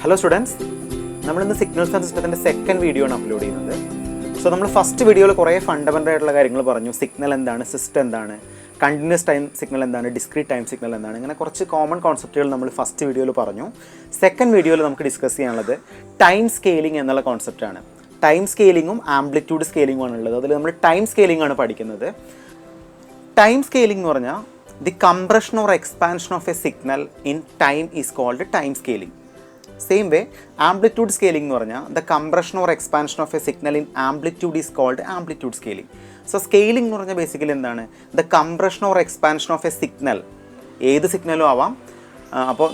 Hello students, നമ്മളിന്ന് signals and സിസ്റ്റത്തിൻ്റെ second video ആണ് അപ്ലോഡ് ചെയ്യുന്നത്. സോ നമ്മൾ ഫസ്റ്റ് വീഡിയോയിൽ കുറേ ഫണ്ടമെൻ്റൽ ആയിട്ടുള്ള കാര്യങ്ങൾ പറഞ്ഞു. സിഗ്നൽ എന്താണ്, സിസ്റ്റം എന്താണ്, കണ്ടിന്യൂസ് ടൈം സിഗ്നൽ എന്താണ്, ഡിസ്ക്രീറ്റ് ടൈം സിഗ്നൽ എന്താണ്, ഇങ്ങനെ കുറച്ച് കോമൺ കോൺസെപ്റ്റുകൾ നമ്മൾ ഫസ്റ്റ് വീഡിയോയിൽ പറഞ്ഞു. സെക്കൻഡ് വീഡിയോയിൽ നമുക്ക് ഡിസ്കസ് ചെയ്യാനുള്ളത് ടൈം സ്കെയിലിംഗ് എന്നുള്ള കോൺസെപ്റ്റാണ്. ടൈം സ്കെയിലിങ്ങും ആംപ്ലിറ്റ്യൂഡ് സ്കെയിലിംഗും ആണുള്ളത്. അതിൽ നമ്മൾ ടൈം സ്കെയിലിംഗ് ആണ് പഠിക്കുന്നത്. ടൈം സ്കെയിലിംഗ് എന്ന് പറഞ്ഞാൽ the compression or expansion of a signal in time is called time scaling. Same way amplitude scaling എന്ന് പറഞ്ഞാൽ the compression or expansion of a signal in amplitude is called amplitude scaling. So scaling എന്ന് പറഞ്ഞാൽ basically എന്താണ്, the compression or expansion of a signal, ഏത് സിഗ്നലും ആവാം. അപ്പോൾ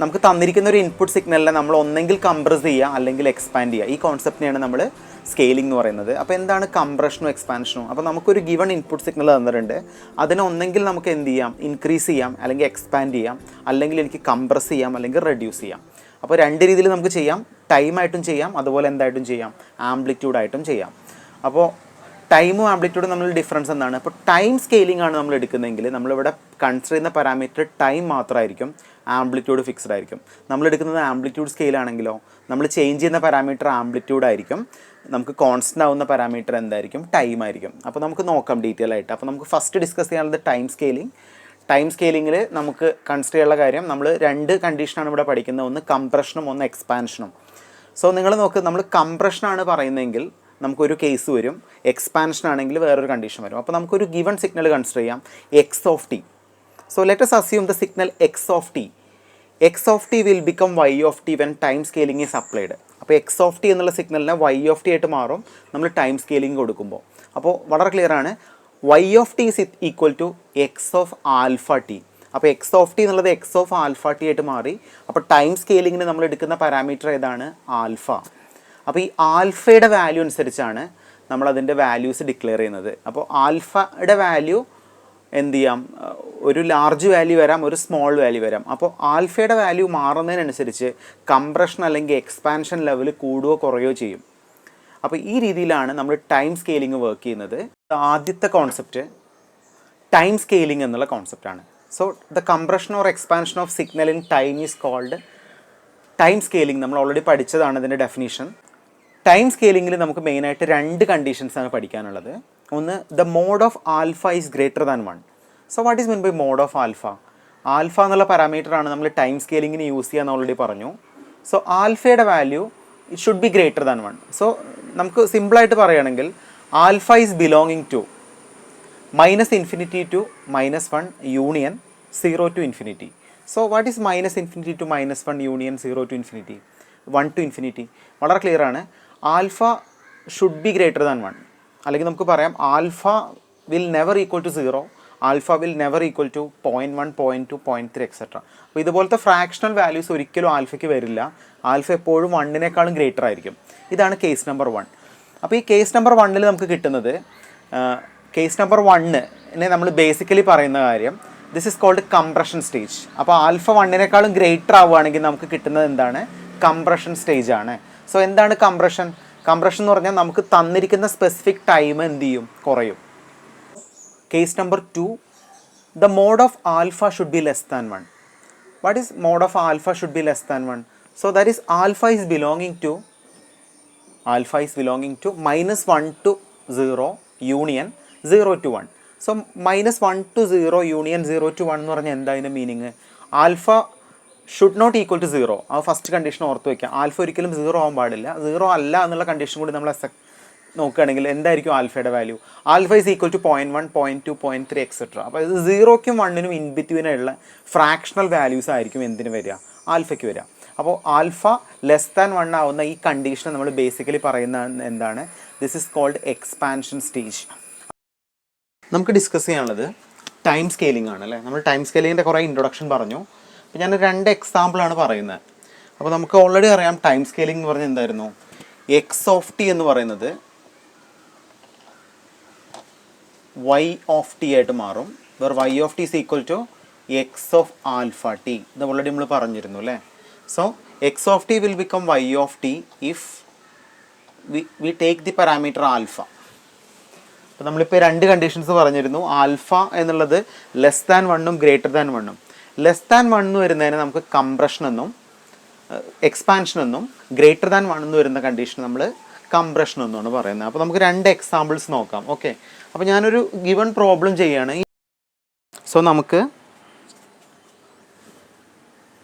നമുക്ക് തന്നിരിക്കുന്ന ഒരു ഇൻപുട്ട് സിഗ്നലിനെ നമ്മൾ ഒന്നെങ്കിൽ കംപ്രസ് ചെയ്യുക അല്ലെങ്കിൽ എക്സ്പാൻഡ് ചെയ്യുക. ഈ കോൺസെപ്റ്റിനെയാണ് നമ്മൾ സ്കെയിലിംഗ് എന്ന് പറയുന്നത്. അപ്പോൾ എന്താണ് കംപ്രഷനും എക്സ്പാൻഷനും? അപ്പോൾ നമുക്കൊരു ഗിവൺ ഇൻപുട്ട് സിഗ്നൽ തന്നിട്ടുണ്ട്. അതിനെ ഒന്നെങ്കിൽ നമുക്ക് എന്ത് ചെയ്യാം, ഇൻക്രീസ് ചെയ്യാം അല്ലെങ്കിൽ എക്സ്പാൻഡ് ചെയ്യാം, അല്ലെങ്കിൽ എനിക്ക് കംപ്രസ് ചെയ്യാം അല്ലെങ്കിൽ റെഡ്യൂസ് ചെയ്യാം. അപ്പോൾ രണ്ട് രീതിയിൽ നമുക്ക് ചെയ്യാം. ടൈമായിട്ടും ചെയ്യാം, അതുപോലെ എന്തായിട്ടും ചെയ്യാം, ആംപ്ലിറ്റ്യൂഡായിട്ടും ചെയ്യാം. അപ്പോൾ ടൈമും ആംപ്ലിറ്റ്യൂഡും നമ്മൾ ഡിഫറൻസ് എന്താണ്? ഇപ്പോൾ ടൈം സ്കെയിലിംഗ് ആണ് നമ്മൾ എടുക്കുന്നതെങ്കിൽ നമ്മളിവിടെ കൺസിഡർ ചെയ്യുന്ന പാരാമീറ്റർ ടൈം മാത്രമായിരിക്കും, ആംപ്ലിറ്റ്യൂഡ് ഫിക്സ്ഡ് ആയിരിക്കും. നമ്മൾ എടുക്കുന്നത് ആംപ്ലിറ്റ്യൂഡ് സ്കെയിലാണെങ്കിലോ നമ്മൾ ചേഞ്ച് ചെയ്യുന്ന പാരാമീറ്റർ ആംപ്ലിറ്റ്യൂഡ് ആയിരിക്കും, നമുക്ക് കോൺസ്റ്റൻ്റ് ആവുന്ന പാരാമീറ്റർ എന്തായിരിക്കും, ടൈം ആയിരിക്കും. അപ്പോൾ നമുക്ക് നോക്കാം ഡീറ്റെയിൽ ആയിട്ട്. അപ്പോൾ നമുക്ക് ഫസ്റ്റ് ഡിസ്കസ് ചെയ്യാനുള്ളത് ടൈം സ്കെയിലിംഗ്. ടൈം സ്കെയിലിങ്ങിൽ നമുക്ക് കൺസിഡർ ചെയ്യാനുള്ള കാര്യം, നമ്മൾ രണ്ട് കണ്ടീഷനാണ് ഇവിടെ പഠിക്കുന്നത്. ഒന്ന് കംപ്രഷനും ഒന്ന് എക്സ്പാൻഷനും. സോ നിങ്ങൾ നോക്ക്, നമ്മൾ കംപ്രഷനാണ് പറയുന്നതെങ്കിൽ നമുക്കൊരു കേസ് വരും, എക്സ്പാൻഷൻ ആണെങ്കിൽ വേറൊരു കണ്ടീഷൻ വരും. അപ്പോൾ നമുക്കൊരു ഗിവൺ സിഗ്നൽ കൺസിഡർ ചെയ്യാം, X of t. So let us assume the signal x of t. x of t will become y of t when time scaling is applied. അപ്പോൾ x of t എന്നുള്ള സിഗ്നലിനെ y of t ആയിട്ട് മാറും നമ്മൾ time scaling കൊടുക്കുമ്പോൾ. അപ്പോൾ വളരെ clear ആണ്, y of t is equal to x of alpha t. അപ്പോൾ x of t എന്നുള്ളത് x of alpha t ആയിട്ട് മാറി. അപ്പോൾ ടൈം സ്കെയിലിങ്ങിന് നമ്മൾ എടുക്കുന്ന പാരാമീറ്റർ ഏതാണ്? ആൽഫ. അപ്പോൾ ഈ ആൽഫയുടെ വാല്യൂ അനുസരിച്ചാണ് നമ്മളതിൻ്റെ വാല്യൂസ് ഡിക്ലെയർ ചെയ്യുന്നത്. അപ്പോൾ ആൽഫയുടെ വാല്യൂ എന്ത് ചെയ്യാം, ഒരു ലാർജ് വാല്യൂ വരാം, ഒരു സ്മോൾ വാല്യൂ വരാം. അപ്പോൾ ആൽഫയുടെ വാല്യൂ മാറുന്നതിനനുസരിച്ച് കംപ്രഷൻ അല്ലെങ്കിൽ എക്സ്പാൻഷൻ ലെവൽ കൂടുകയോ കുറയോ ചെയ്യും. അപ്പോൾ ഈ രീതിയിലാണ് നമ്മൾ ടൈം സ്കെയിലിംഗ് വർക്ക് ചെയ്യുന്നത്. ആദ്യത്തെ കോൺസെപ്റ്റ് ടൈം സ്കെയിലിംഗ് എന്നുള്ള കോൺസെപ്റ്റാണ്. So the compression or expansion of signal in time is called time scaling. നമ്മൾ ഓൾറെഡി പഠിച്ചതാണ് ഇതിൻ്റെ ഡെഫിനീഷൻ. ടൈം സ്കെയിലിംഗിൽ നമുക്ക് മെയിനായിട്ട് രണ്ട് കണ്ടീഷൻസാണ് പഠിക്കാനുള്ളത്. ഒന്ന്, the mod of alpha is greater than 1. So what is mean by mod of alpha? Alpha എന്നുള്ള പാരാമീറ്ററാണ് നമ്മൾ ടൈം സ്കെയിലിങ്ങിന് യൂസ് ചെയ്യാന്ന് ഓൾറെഡി പറഞ്ഞു. സോ ആൽഫയുടെ value it should be greater than 1. So നമുക്ക് സിമ്പിളായിട്ട് പറയുകയാണെങ്കിൽ alpha is belonging to -∞ to -1 union 0 to infinity. So what is -∞ to -1 union 0 to infinity? 1 to infinity. വളരെ ക്ലിയർ ആണ്, alpha should be greater than 1. അല്ലെങ്കിൽ നമുക്ക് പറയാം alpha will never equal to 0, alpha will never equal to 0.1, 0.2, 0.3 etcetera. അപ്പോൾ ഇതുപോലത്തെ fractional values ഒരിക്കലും ആൽഫയ്ക്ക് വരില്ല. Alpha എപ്പോഴും 1-നേക്കാളും ഗ്രേറ്റർ ആയിരിക്കും. ഇതാണ് കേസ് നമ്പർ 1. അപ്പോൾ ഈ കേസ് നമ്പർ 1-ൽ നമുക്ക് കിട്ടുന്നത്, കേസ് നമ്പർ 1-നെ നമ്മൾ ബേസിക്കലി പറയുന്ന കാര്യം, this is called compression stage. അപ്പോൾ ആൽഫ 1-നേക്കാളും ഗ്രേറ്റർ ആവുകയാണെങ്കിൽ നമുക്ക് കിട്ടുന്നത് എന്താണ്? കംപ്രഷൻ സ്റ്റേജ് ആണ്. സോ എന്താണ് കംപ്രഷൻ? കംപ്രഷൻ എന്ന് പറഞ്ഞാൽ നമുക്ക് തന്നിരിക്കുന്ന സ്പെസിഫിക് ടൈം എന്ത് ചെയ്യും? കുറയും. Case number 2, the mod of alpha should be less than 1. What is mod of alpha should be less than 1? So that is alpha is belonging to -1 to 0 union 0 to 1. So -1 to 0 union 0 to 1 എന്ന് പറഞ്ഞാൽ എന്താ അതിൻ്റെ meaning? Alpha should not equal to 0. ആ first condition ഓർത്ത് വയ്ക്കുക. Alpha ഒരിക്കലും 0 ആവാൻ പാടില്ല. 0 അല്ല എന്നുള്ള കണ്ടീഷൻ കൂടി നമ്മൾ നോക്കുകയാണെങ്കിൽ എന്തായിരിക്കും ആൽഫയുടെ value? Alpha is equal to 0.1, 0.2, 0.3 etcetera. അപ്പോൾ ഇത് 0-ക്കും 1-നും ഇൻ ബിറ്റ്വീനുള്ള ഫ്രാക്ഷണൽ വാല്യൂസ് ആയിരിക്കും എന്തിന് വരിക? ആൽഫയ്ക്ക് വരിക. അപ്പോൾ ആൽഫ ലെസ് ദാൻ 1 ആവുന്ന ഈ കണ്ടീഷൻ നമ്മൾ ബേസിക്കലി പറയുന്ന എന്താണ്? This is called expansion stage. നമുക്ക് ഡിസ്കസ് ചെയ്യാനുള്ളത് ടൈം സ്കെയിലിംഗ് ആണ് അല്ലേ. നമ്മൾ ടൈം സ്കെയിലിങ്ങിൻ്റെ കുറേ ഇൻട്രൊഡക്ഷൻ പറഞ്ഞു. അപ്പോൾ ഞാൻ 2 എക്സാമ്പിളാണ് പറയുന്നത്. അപ്പോൾ നമുക്ക് ഓൾറെഡി അറിയാം ടൈം സ്കെയിലിംഗ് എന്ന് പറഞ്ഞാൽ എന്തായിരുന്നു? എക്സ് ഓഫ് ടി എന്ന് പറയുന്നത് y of t ആയിട്ട് മാറും. Where y of t is equal to x of alpha t. ഇത് ഓൾറെഡി നമ്മൾ പറഞ്ഞിരുന്നു അല്ലേ. So x of t will become y of t if we take the parameter alpha. അപ്പോൾ നമ്മളിപ്പോൾ 2 കണ്ടീഷൻസ് പറഞ്ഞിരുന്നു. Alpha എന്നുള്ളത് ലെസ് ദാൻ 1-ഉം greater than 1-ഉം. ലെസ് ദാൻ 1 എന്ന് വരുന്നതിന് നമുക്ക് കംപ്രഷൻ എന്നും എക്സ്പാൻഷൻ എന്നും ഗ്രേറ്റർ ദാൻ 1 എന്ന് വരുന്ന കണ്ടീഷൻ നമ്മൾ കംപ്രഷൻ എന്നാണ് പറയുന്നത്. അപ്പോൾ നമുക്ക് 2 എക്സാമ്പിൾസ് നോക്കാം. ഓക്കെ, അപ്പോൾ ഞാനൊരു ഗിവൺ പ്രോബ്ലം ചെയ്യുകയാണ്.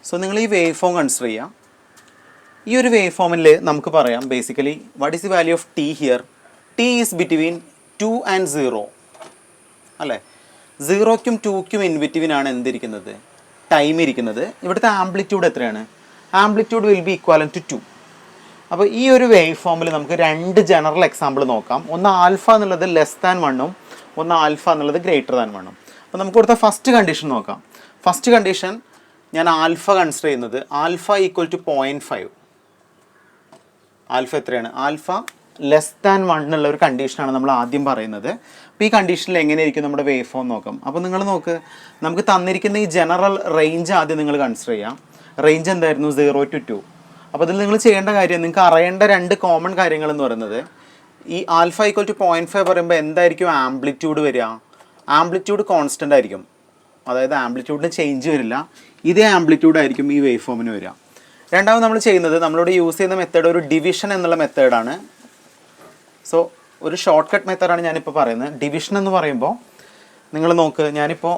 സോ നിങ്ങൾ ഈ വേവ് ഫോം കൺസിഡർ ചെയ്യാം. ഈ ഒരു വേവ് ഫോമിൽ നമുക്ക് പറയാം basically what is the value of t here. T is between 2 and 0 അല്ലേ. 0ക്കും 2ക്കും ഇൻ ബിറ്റ്വീനാണ് എന്തിരിക്കുന്നത്, ടൈം ഇരിക്കുന്നത്. ഇവിടുത്തെ ആംപ്ലിറ്റ്യൂഡ് എത്രയാണ്? Amplitude will be equal to 2. അപ്പോൾ ഈ ഒരു വേവ് ഫോമിൽ നമുക്ക് 2 ജനറൽ എക്സാമ്പിൾ നോക്കാം. ഒന്ന് ആൽഫ എന്നുള്ളത് ലെസ് ദാൻ 1ഉം ഒന്ന് ആൽഫ എന്നുള്ളത് ഗ്രേറ്റർ ദാൻ 1ഉം. അപ്പോൾ നമുക്ക് ഇവിടുത്തെ ഫസ്റ്റ് കണ്ടീഷൻ നോക്കാം. ഫസ്റ്റ് കണ്ടീഷൻ ഞാൻ ആൽഫ കൺസിഡർ ചെയ്യുന്നത് ആൽഫ ഈക്വൽ ടു 0.5. ആൽഫ എത്രയാണ്? ആൽഫ ലെസ് ദാൻ 1 എന്നുള്ള ഒരു കണ്ടീഷനാണ് നമ്മൾ ആദ്യം പറയുന്നത്. അപ്പോൾ ഈ കണ്ടീഷനിൽ എങ്ങനെയായിരിക്കും നമ്മുടെ വേവ് ഫോം നോക്കാം. അപ്പോൾ നിങ്ങൾ നോക്ക്, നമുക്ക് തന്നിരിക്കുന്ന ഈ ജനറൽ റേഞ്ച് ആദ്യം നിങ്ങൾ കൺസിഡർ ചെയ്യാം. റേഞ്ച് എന്തായിരുന്നു? 0 to 2. അപ്പോൾ അതിൽ നിങ്ങൾ ചെയ്യേണ്ട കാര്യം, നിങ്ങൾക്ക് അറിയേണ്ട 2 കോമൺ കാര്യങ്ങൾ എന്ന് പറയുന്നത്, ഈ ആൽഫ ഈക്വൽ ടു 0.5 പറയുമ്പോൾ എന്തായിരിക്കും ആംപ്ലിറ്റ്യൂഡ് വരിക? ആംപ്ലിറ്റ്യൂഡ് കോൺസ്റ്റൻ്റ് ആയിരിക്കും, അതായത് ആംപ്ലിറ്റ്യൂഡിന് ചേഞ്ച് വരില്ല. ഇതേ ആംപ്ലിറ്റ്യൂഡ് ആയിരിക്കും ഈ വേവ് ഫോമിന് വരിക. രണ്ടാമത് നമ്മൾ ചെയ്യുന്നത്, നമ്മളിവിടെ യൂസ് ചെയ്യുന്ന മെത്തേഡ് ഒരു ഡിവിഷൻ എന്നുള്ള മെത്തേഡാണ്. സോ ഒരു ഷോർട്ട് കട്ട് മെത്തേഡാണ് ഞാനിപ്പോൾ പറയുന്നത്. ഡിവിഷൻ എന്ന് പറയുമ്പോൾ നിങ്ങൾ നോക്ക്, ഞാനിപ്പോൾ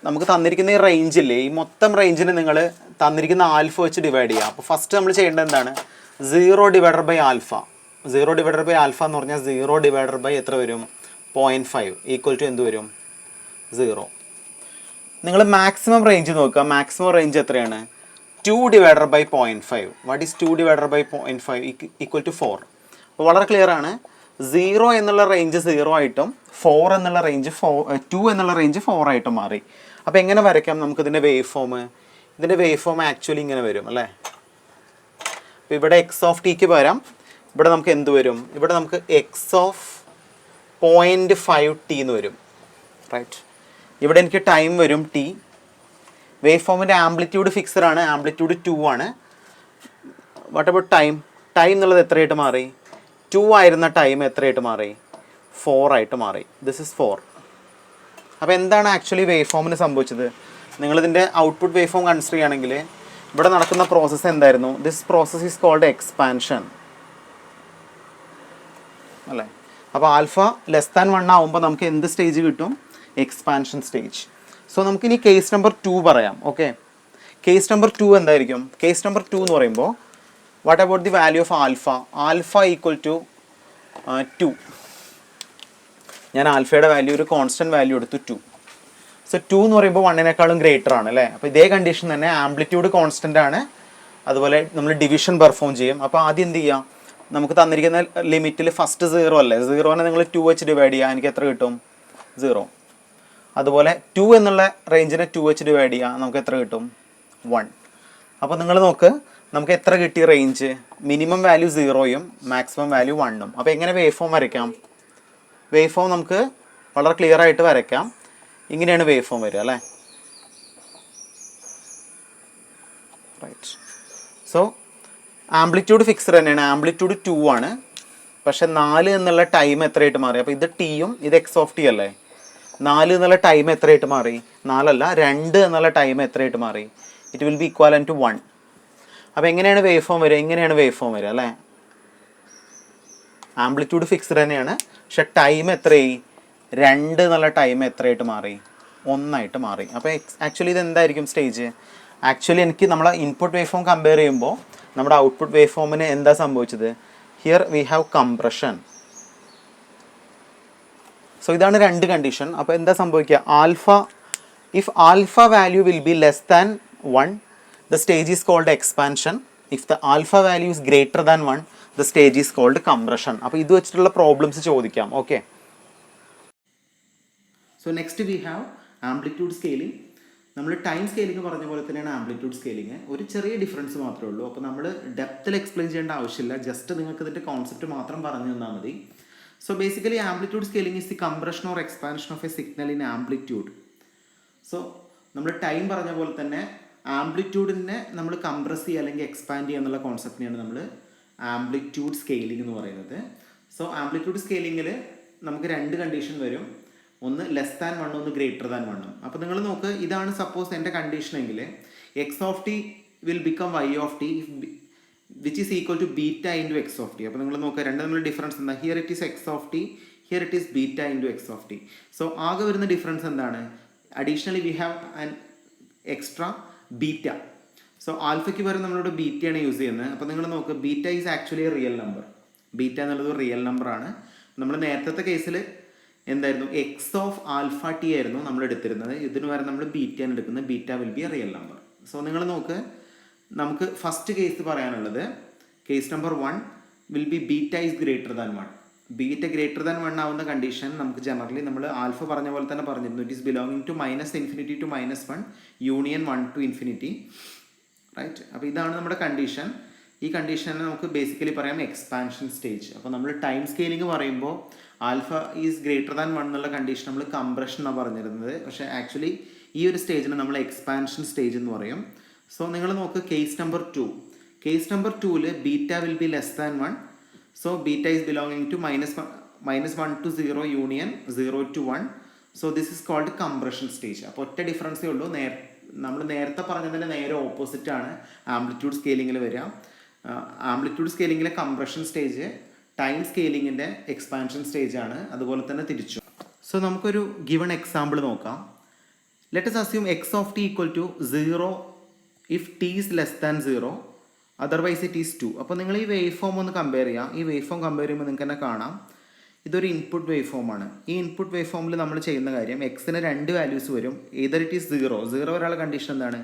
നമുക്ക് തന്നിരിക്കുന്ന ഈ റേഞ്ചില്ലേ, ഈ മൊത്തം റേഞ്ചിന് നിങ്ങൾ തന്നിരിക്കുന്ന ആൽഫ വെച്ച് ഡിവൈഡ് ചെയ്യുക. അപ്പോൾ ഫസ്റ്റ് നമ്മൾ ചെയ്യേണ്ടത് എന്താണ്? 0 divided by alpha. 0 divided by alpha എന്ന് പറഞ്ഞാൽ 0 ഡിവൈഡർ ബൈ എത്ര വരും? 0.5 ഈക്വൽ ടു എന്ത് വരും? 0. നിങ്ങൾ മാക്സിമം റേഞ്ച് നോക്കുക. മാക്സിമം റേഞ്ച് എത്രയാണ്? 2 divided by 0.5. What is 2 divided by 0.5? Equal to 4. അപ്പോൾ വളരെ ക്ലിയർ ആണ്. 0 എന്നുള്ള റേഞ്ച് 0 ആയിട്ടും 4 എന്നുള്ള റേഞ്ച് 2 എന്നുള്ള റേഞ്ച് 4 ആയിട്ടും മാറി. അപ്പോൾ എങ്ങനെ വരയ്ക്കാം നമുക്കിതിൻ്റെ വേവ് ഫോം? ഇതിൻ്റെ വേവ് ഫോം ആക്ച്വലി ഇങ്ങനെ വരും അല്ലേ. അപ്പോൾ ഇവിടെ എക്സ് ഓഫ് ടിക്ക് പകരം ഇവിടെ നമുക്ക് എന്ത് വരും? ഇവിടെ നമുക്ക് എക്സ് ഓഫ് 0.5t എന്ന് വരും, റൈറ്റ്. ഇവിടെ എനിക്ക് ടൈം വരും ടി. വേവ് ഫോമിൻ്റെ ആംപ്ലിറ്റ്യൂഡ് ഫിക്സഡ് ആണ്, ആംപ്ലിറ്റ്യൂഡ് 2 ആണ്. What about time? ടൈം എന്നുള്ളത് എത്രയായിട്ട് മാറി? 2 ആയിരുന്ന ടൈം എത്രയായിട്ട് മാറി? 4 ആയിട്ട് മാറി. This is 4. അപ്പോൾ എന്താണ് ആക്ച്വലി വേവ് ഫോമിന് സംഭവിച്ചത്? നിങ്ങളിതിൻ്റെ ഔട്ട്പുട്ട് വേവ് ഫോം കൺസിഡർ ചെയ്യുകയാണെങ്കിൽ ഇവിടെ നടക്കുന്ന പ്രോസസ്സ് എന്തായിരുന്നു? This process is called expansion അല്ലേ. അപ്പോൾ ആൽഫ ലെസ് ദാൻ 1 ആവുമ്പോൾ നമുക്ക് എന്ത് സ്റ്റേജ് കിട്ടും? Expansion stage. സോ നമുക്കിനി കേസ് നമ്പർ 2 പറയാം. ഓക്കെ, കേസ് നമ്പർ 2 എന്തായിരിക്കും? കേസ് നമ്പർ 2 എന്ന് പറയുമ്പോൾ what about the value of alpha? Alpha equal to 2. ഞാൻ ആൽഫയുടെ വാല്യൂ ഒരു കോൺസ്റ്റൻറ്റ് വാല്യൂ എടുത്തു 2. സോ 2 എന്ന് പറയുമ്പോൾ 1നേക്കാളും ഗ്രേറ്റർ ആണ് അല്ലേ. അപ്പോൾ ഇതേ കണ്ടീഷൻ തന്നെ ആംപ്ലിറ്റ്യൂഡ് കോൺസ്റ്റൻ്റ് ആണ്. അതുപോലെ നമ്മൾ ഡിവിഷൻ പെർഫോം ചെയ്യും. അപ്പോൾ ആദ്യം എന്ത് ചെയ്യാം? നമുക്ക് തന്നിരിക്കുന്ന ലിമിറ്റിൽ ഫസ്റ്റ് 0 അല്ലേ. 0നെ നിങ്ങൾ 2 വെച്ച് ഡിവൈഡ് ചെയ്യുക, എനിക്ക് എത്ര കിട്ടും? 0. അതുപോലെ 2 എന്നുള്ള റേഞ്ചിനെ 2 വെച്ച് ഡിവൈഡ് ചെയ്യുക, നമുക്ക് എത്ര കിട്ടും? 1. അപ്പോൾ നിങ്ങൾ നോക്ക്, നമുക്ക് എത്ര കിട്ടിയ റേഞ്ച്? മിനിമം വാല്യൂ 0യും മാക്സിമം വാല്യൂ 1ഉം. അപ്പോൾ എങ്ങനെ വേവ് ഫോം വരയ്ക്കാം? വേവ് ഫോം നമുക്ക് വളരെ ക്ലിയർ ആയിട്ട് വരയ്ക്കാം. ഇങ്ങനെയാണ് വേവ് ഫോം വരിക അല്ലേ, റൈറ്റ്. സോ ആംപ്ലിറ്റ്യൂഡ് ഫിക്സഡ് തന്നെയാണ്, ആംപ്ലിറ്റ്യൂഡ് 2 ആണ്. പക്ഷെ 4 എന്നുള്ള ടൈം എത്രയായിട്ട് മാറി? അപ്പോൾ ഇത് ടിയും ഇത് എക്സ് ഓഫ് ടി അല്ലേ. 4 എന്നുള്ള ടൈം എത്രയായിട്ട് മാറി? 4 അല്ല, 2 എന്നുള്ള ടൈം എത്രയായിട്ട് മാറി? It will be equal to 1. അപ്പോൾ എങ്ങനെയാണ് വേവ് ഫോം വരിക? ഇങ്ങനെയാണ് വേവ് ഫോം വരിക അല്ലേ. ആംപ്ലിറ്റ്യൂഡ് ഫിക്സഡ് തന്നെയാണ്, പക്ഷെ ടൈം എത്രയായി? 2 എന്നുള്ള ടൈം എത്രയായിട്ട് മാറി? 1 ആയിട്ട് മാറി. അപ്പോൾ ആക്ച്വലി ഇത് എന്തായിരിക്കും സ്റ്റേജ്? ആക്ച്വലി എനിക്ക് നമ്മളെ ഇൻപുട്ട് വേവ് ഫോം കമ്പയർ ചെയ്യുമ്പോൾ നമ്മുടെ ഔട്ട്പുട്ട് വേവ് ഫോമിന് എന്താ സംഭവിച്ചത്? Here we have compression. So ഇതാണ് 2 കണ്ടീഷൻ. അപ്പോൾ എന്താ സംഭവിക്കുക? Alpha, if alpha value will be less than 1, the stage is called expansion. If the alpha value is greater than 1, the stage is called compression. അപ്പോൾ ഇത് വെച്ചിട്ടുള്ള problems ചോദിക്കാം. Okay, so next we have amplitude scaling. നമ്മൾ time scaling പറഞ്ഞ പോലെ തന്നെയാണ് amplitude scaling. ഒരു ചെറിയ ഡിഫറൻസ് മാത്രമേ ഉള്ളൂ. അപ്പോൾ നമ്മൾ ഡെപ്തിൽ എക്സ്പ്ലെയിൻ ചെയ്യേണ്ട ആവശ്യമില്ല, ജസ്റ്റ് നിങ്ങൾക്ക് ഇതിൻ്റെ കോൺസെപ്റ്റ് മാത്രം പറഞ്ഞു തന്നാൽ മതി. So basically amplitude scaling is the compression or expansion of a signal in amplitude. So നമ്മൾ ടൈം പറഞ്ഞ പോലെ തന്നെ ആംപ്ലിറ്റ്യൂഡിനെ നമ്മൾ കംപ്രസ് ചെയ്യുക അല്ലെങ്കിൽ എക്സ്പാൻഡ് ചെയ്യുക എന്നുള്ള കോൺസെപ്റ്റിനെയാണ് നമ്മൾ ആംപ്ലിറ്റ്യൂഡ് സ്കെയിലിംഗ് എന്ന് പറയുന്നത്. സോ ആംപ്ലിറ്റ്യൂഡ് സ്കെയിലിങ്ങിൽ നമുക്ക് 2 കണ്ടീഷൻ വരും, ഒന്ന് ലെസ് ദാൻ 1, ഒന്ന് ഗ്രേറ്റർ ദാൻ 1. അപ്പോൾ നിങ്ങൾ നോക്ക്, ഇതാണ് സപ്പോസ് എൻ്റെ കണ്ടീഷൻ എങ്കിൽ x of t will become y of t which is equal to beta into X of t. അപ്പോൾ നിങ്ങൾ നോക്കുക രണ്ട് തമ്മിലുള്ള ഡിഫറൻസ് എന്താ? Here it is x of t, here it is beta into X of t. So ആകെ വരുന്ന difference എന്താണ്? Additionally we have an extra beta. So ആൽഫയ്ക്ക് പകരം നമ്മളിവിടെ ബീറ്റയാണ് യൂസ് ചെയ്യുന്നത്. അപ്പോൾ നിങ്ങൾ നോക്കുക, beta is actually a real number. Beta എന്നുള്ളത് റിയൽ നമ്പറാണ്. നമ്മൾ നേരത്തെ കേസിൽ എന്തായിരുന്നു? എക്സ് ഓഫ് ആൽഫ ടി ആയിരുന്നു നമ്മൾ എടുത്തിരുന്നത്. ഇതിന് പകരം നമ്മൾ ബീറ്റയാണ് എടുക്കുന്നത്. Beta will B A real number. So നിങ്ങൾ നോക്ക്, നമുക്ക് ഫസ്റ്റ് കേസ് പറയാനുള്ളത് case number 1 will be beta is greater than 1. Beta greater than 1 ആവുന്ന കണ്ടീഷൻ നമുക്ക് ജനറലി നമ്മൾ ആൽഫ പറഞ്ഞ പോലെ തന്നെ പറഞ്ഞിരുന്നു. It is belonging to -∞ to -1 union 1 to ∞, right. അപ്പോൾ ഇതാണ് നമ്മുടെ കണ്ടീഷൻ. ഈ കണ്ടീഷനെ നമുക്ക് ബേസിക്കലി പറയാം എക്സ്പാൻഷൻ സ്റ്റേജ്. അപ്പോൾ നമ്മൾ ടൈം സ്കെയിലിംഗ് പറയുമ്പോൾ ആൽഫ ഈസ് ഗ്രേറ്റർ ദാൻ 1 എന്നുള്ള കണ്ടീഷൻ നമ്മൾ കംപ്രഷൻ ആണ് പറഞ്ഞിരുന്നത്. പക്ഷേ ആക്ച്വലി ഈ ഒരു സ്റ്റേജിനെ നമ്മൾ എക്സ്പാൻഷൻ സ്റ്റേജ് എന്ന് പറയും. സോ നിങ്ങൾ നോക്ക് കേസ് നമ്പർ 2. കേസ് നമ്പർ 2ൽ beta will be less than 1. So beta is belonging to -1 to 0 union 0 to 1. So this is called compression stage. അപ്പോൾ ഒറ്റ ഡിഫറൻസേ ഉള്ളൂ. നമ്മൾ നേരത്തെ പറഞ്ഞതിൻ്റെ നേരെ ഓപ്പോസിറ്റ് ആണ് ആംപ്ലിറ്റ്യൂഡ് സ്കെയിലിങ്ങിൽ വരിക. ആംപ്ലിറ്റ്യൂഡ് സ്കെയിലിങ്ങിലെ കംപ്രഷൻ സ്റ്റേജ്, ടൈം സ്കെയിലിങ്ങിൻ്റെ എക്സ്പാൻഷൻ സ്റ്റേജ് ആണ്. അതുപോലെ തന്നെ തിരിച്ചു. സോ നമുക്കൊരു ഗിവൺ എക്സാമ്പിൾ നോക്കാം. Let us assume x of t equal to 0 if t is less than 0, otherwise it is 2. അപ്പോൾ നിങ്ങൾ ഈ വേവ് ഫോം ഒന്ന് കമ്പയർ ചെയ്യാം. ഈ വേവ് ഫോം കമ്പയർ ചെയ്യുമ്പോൾ നിങ്ങൾക്ക് തന്നെ കാണാം ഇതൊരു ഇൻപുട്ട് വേവ് ഫോമാണ്. ഈ ഇൻപുട്ട് വേവ് ഫോമിൽ നമ്മൾ ചെയ്യുന്ന കാര്യം, എക്സിന് 2 വാല്യൂസ് വരും. ഏതർ ഇറ്റ് ഈസ് 0 വരെയുള്ള കണ്ടീഷൻ എന്താണ്?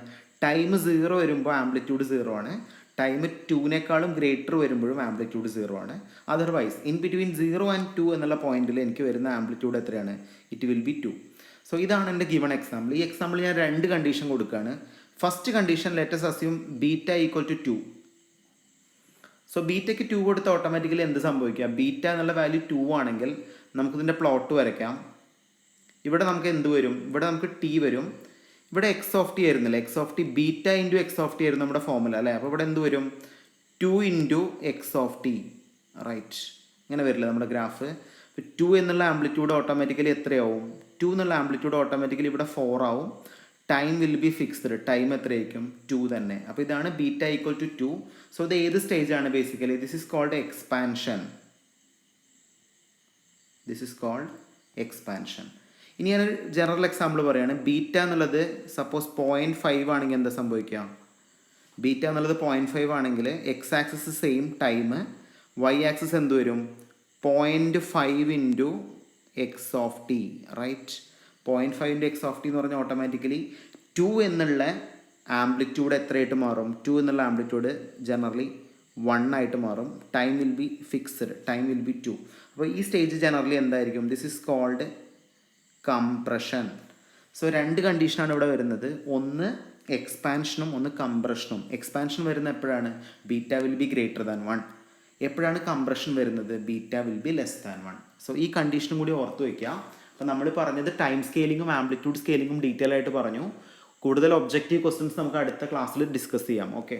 ടൈം 0 വരുമ്പോൾ ആംപ്ലിറ്റ്യൂഡ് 0 ആണ്. ടൈം 2നേക്കാളും ഗ്രേറ്റർ വരുമ്പോഴും ആംപ്ലിറ്റ്യൂഡ് 0 ആണ്. അതർവൈസ് ഇൻ ബിറ്റ്വീൻ 0 and 2 എന്നുള്ള പോയിന്റിൽ എനിക്ക് വരുന്ന ആംപ്ലിറ്റ്യൂഡ് എത്രയാണ്? It will be 2. സോ ഇതാണ് എൻ്റെ ഗിവൺ എക്സാമ്പിൾ. ഈ എക്സാമ്പിൾ ഞാൻ 2 കണ്ടീഷൻ കൊടുക്കുകയാണ്. First condition let us assume beta equal to 2. So ബീറ്റയ്ക്ക് 2 കൊടുത്ത് ഓട്ടോമാറ്റിക്കലി എന്ത് സംഭവിക്കുക? ബീറ്റ എന്നുള്ള വാല്യൂ 2 ആണെങ്കിൽ നമുക്കിതിൻ്റെ പ്ലോട്ട് വരയ്ക്കാം. ഇവിടെ നമുക്ക് എന്ത് വരും? ഇവിടെ നമുക്ക് ടി വരും. ഇവിടെ എക്സ് ഓഫ് ടി ആയിരുന്നില്ല, X of T beta into X of T ആയിരുന്നു നമ്മുടെ ഫോമുല അല്ലേ. അപ്പോൾ ഇവിടെ എന്ത് വരും? 2 into X of T, right. ഇങ്ങനെ വരില്ല നമ്മുടെ ഗ്രാഫ്. ഇപ്പോൾ 2 എന്നുള്ള ആംപ്ലിറ്റ്യൂഡ് ഓട്ടോമാറ്റിക്കലി എത്രയാവും? 2 എന്നുള്ള ആംപ്ലിറ്റ്യൂഡ് ഓട്ടോമാറ്റിക്കലി ഇവിടെ 4 ആവും. Time will be fixed. Time എത്രയായിരിക്കും? 2 തന്നെ. അപ്പോൾ ഇതാണ് ബീറ്റ ഈക്വൽ ടു 2. സോ ഇത് ഏത് സ്റ്റേജാണ്? Basically this is called expansion. This is called expansion. ഇനി ഞാനൊരു ജനറൽ എക്സാമ്പിൾ പറയുകയാണ്. ബീറ്റ എന്നുള്ളത് സപ്പോസ് 0.5 ആണെങ്കിൽ എന്താ സംഭവിക്കുക? ബീറ്റ എന്നുള്ളത് 0.5 ആണെങ്കിൽ x axis same time, y axis എന്ത് വരും? 0.5 into X of T, right. 0.5 into X of t എന്ന് പറഞ്ഞാൽ ഓട്ടോമാറ്റിക്കലി 2 എന്നുള്ള ആംപ്ലിറ്റ്യൂഡ് എത്രയായിട്ട് മാറും? 2 എന്നുള്ള ആംപ്ലിറ്റ്യൂഡ് ജനറലി 1 ആയിട്ട് മാറും. Time will be fixed. Time will be 2. അപ്പോൾ ഈ സ്റ്റേജ് ജനറലി എന്തായിരിക്കും? This is called compression. So 2 കണ്ടീഷനാണ് ഇവിടെ വരുന്നത്. ഒന്ന് എക്സ്പാൻഷനും ഒന്ന് കംപ്രഷനും. എക്സ്പാൻഷൻ വരുന്ന എപ്പോഴാണ്? Beta will B greater than 1. എപ്പോഴാണ് കംപ്രഷൻ വരുന്നത്? Beta will be less than 1. So ഈ കണ്ടീഷനും കൂടി ഓർത്ത് വയ്ക്കുക. അപ്പോൾ നമ്മൾ പറഞ്ഞത് ടൈം സ്കെയിലിങ്ങും ആംപ്ലിറ്റ്യൂഡ് സ്കെയിലിങ്ങും ഡീറ്റെയിൽ ആയിട്ട് പറഞ്ഞു. കൂടുതൽ ഒബ്ജക്റ്റീവ് ക്വസ്റ്റ്യൻസ് നമുക്ക് അടുത്ത ക്ലാസ്സിൽ ഡിസ്കസ് ചെയ്യാം. ഓക്കെ.